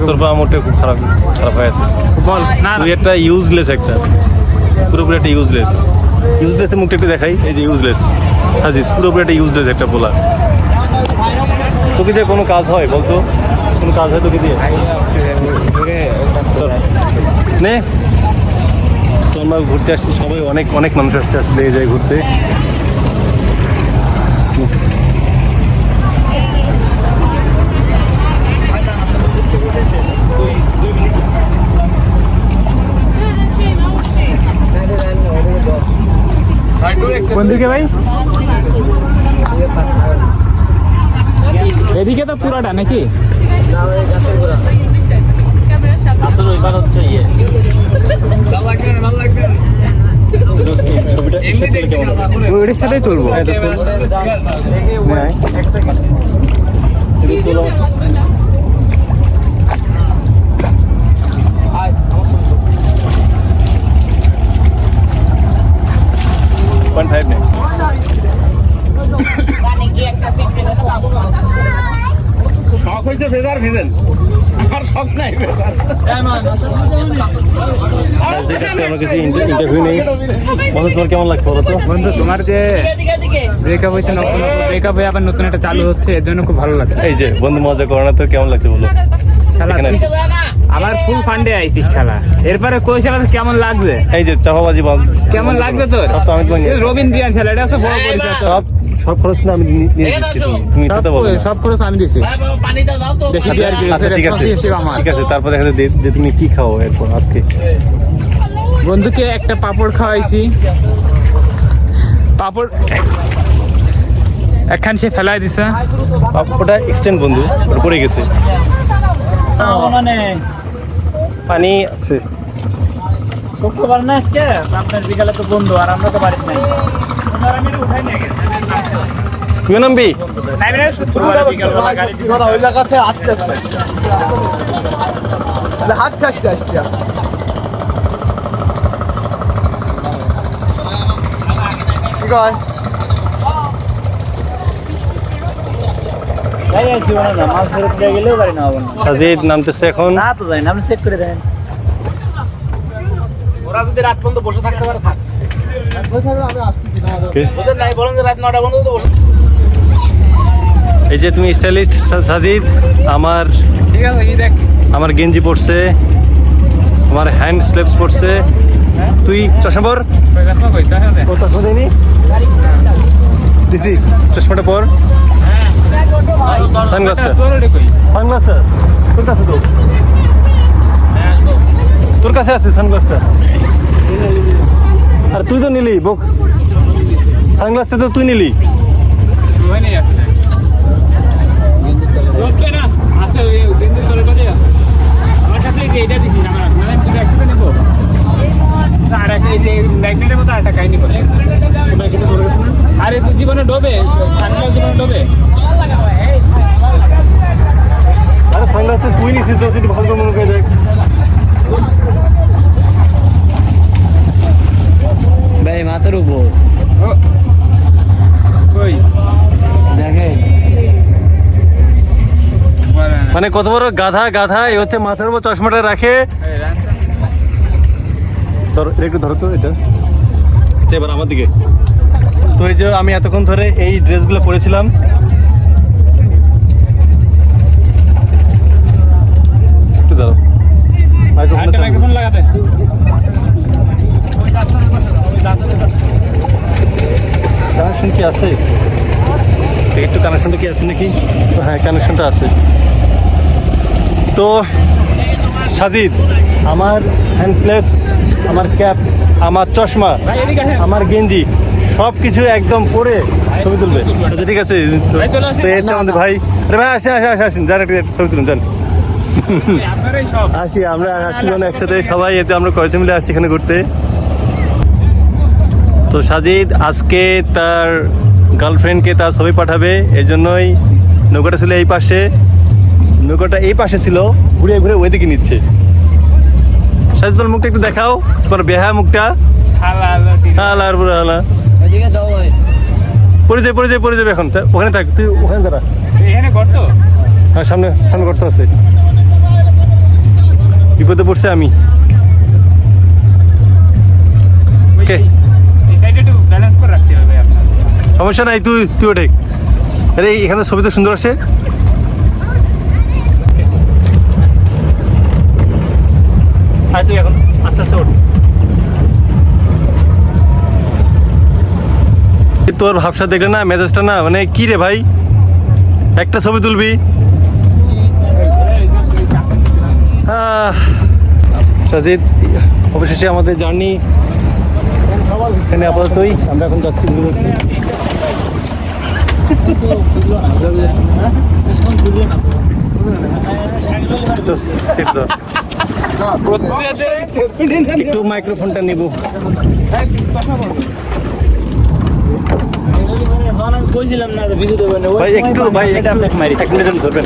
তোর বাবা মোটে খুব খারাপ হয়ে আছে। বল না তুই একটা ইউজলেস, একটা পুরোপুরি একটা ইউজলেসের মুখটা একটু দেখাই। এই যে ইউজলেস সাজিদ, পুরোপুরি একটা ইউজলেস একটা পোলা। তোকে দিয়ে কোনো কাজ হয় বলতো? কোনো কাজ হয় তোকে দিয়ে? নে তো আমরা ঘুরতে আসছি, সবাই অনেক মানুষ আসছে আসলে এই জায়গায় ঘুরতে। কোন দিকে ভাই? এদিকে তো পুরাটা নাকি? ওইটার সাথেই তুলবো। শখ হয়েছে ভেজার ভেজেন, আর শখ নাই ভেজার। আমরা কিছু ইন্টারভিউ নেই। বন্ধু তোমার কেমন লাগছে বলো তো? বন্ধু তোমার যে ব্রেকআপ হয়েছে, নতুন ব্রেকআপ হয়ে আবার নতুন একটা চালু হচ্ছে, এর জন্য খুব ভালো লাগছে। এই যে বন্ধু মজা করো না তো, কেমন লাগছে বলো? শালা আবার ফুল ফান্ডে আইছিস শালা, এরপরে কই শালা কেমন লাগছে? এই যে চাপাবাজি বল, কেমন লাগছে তোর? সব তো আমি তোমাকে রবীন্দ্রিয়ান শালা, এটা হচ্ছে বড় পরিচয়। সব খরচ না আমি নিয়ে দিচ্ছি, তুমি এটা বলো না। সব খরচ আমি দিছি। বেশি দিয়ে আর কি, আচ্ছা ঠিক আছে, আমার। ঠিক আছে। তারপর দেখা যায় যে তুমি কি খাও এরপর আজকে। বন্ধুকে একটা পাপড় খাওয়াইছি, পাপড় একখান সে ফেলাই দিছে। ওটা এক্সটেন্ড বন্ধু, ওটা পড়ে গেছে। পানি আছে শুক্রবার না আজকে, আপনার বিকালে তো বন্ধু, আর আমরা তো বাড়িতে নাই। তুই নামবি? ওই জায়গাতে হাত থাকতে আসছে। কি কয়? সাজিদ নামতেছে এখন। ওরা যদি রাত পর্যন্ত বসে থাকতে পারে থাক। নাই বলেন যে রাত 9টা পর্যন্ত বসে। এই যে তুমি স্টাইলিস্ট সাজিদ, আমার গেঞ্জি পরছে, আমার হ্যান্ড স্লিপস পরছে। তুই চশমা পর, দিছি চশমাটা পর, সানগ্লাসটা তোর কাছে, তোর কাছে আছে সানগ্লাসটা। আর তুই তো নিলি বোক, সানগ্লাসটা তো তুই নিলি। আরে তুই জীবনে ডোবে, জীবনে ডোবে। আরে সানগ্লাসটা তুই নিছিস তো, তুই ভালো করে মনে করে দেখ। ভাই মাথার উপর দেখে মানে কত বড় গাধা এই হচ্ছে মাথার উপর চশমাটা রাখে। একটু ধরো তো এটা। আচ্ছা এবার আমার দিকে। তো এই যে আমি এতক্ষণ ধরে এই ড্রেসগুলো পরেছিলাম, একটু দাও মাইক্রোফোন লাগাতে। কানেকশন কি আছে? একটু কানেকশনটা কি আছে নাকি? হ্যাঁ কানেকশনটা আছে। তো সাজিদ, আমার হ্যান্ড স্লিভস, আমার ক্যাপ, আমার চশমা, আমার গেঞ্জি সব কিছু একদম পরে ছবি তুলবে। আচ্ছা ঠিক আছে, তো এই হচ্ছে আমাদের ভাই। আরে ভাই আসেন যান, একটা ছবি তুলুন যান। আমরা আসছি যেন একসাথে সবাই, এতে আমরা কয়েকজন মিলে আসছি এখানে ঘুরতে। তো সাজিদ আজকে তার গার্লফ্রেন্ডকে তার ছবি পাঠাবে, এই জন্যই নৌকাটা ছিল এই পাশে, নৌকাটা এই পাশে ছিল, ঘুরে ঘুরে ওইদিকে নিচ্ছে। সাজিদ তোমার মুখটা একটু দেখাও, তোমার বেহা মুখটা। হালা আর পুরো হালা পড়ে যাবে এখন, ওখানে থাক, তুই ওখানে দাঁড়া। হ্যাঁ সামনে সামনে করতে আছে, বিপদে পড়ছে আমি। ওকে এটা একটু ব্যালেন্স করে রাখতে হবে আপনার। সমস্যা নাই, তুই তুই ওঠে। আরে এখানে ছবি তো সুন্দর আসে। আর তুই এখন আস্তে আস্তে ওঠ। তোর ভাবসা দেখলে না, মেজাজটা না, মানে কি রে ভাই, একটা ছবি তুলবি। সাজিদ, অবশেষে আমাদের জার্নি এখানে আপাততই, আমরা এখন যাচ্ছি ঘুরে যাচ্ছি। একটু মাইক্রোফোনটা নিব। কইছিলাম না ভিডিও দেবেন ভাই একটু, ভাই একটু, এক মিনিট ধরবেন।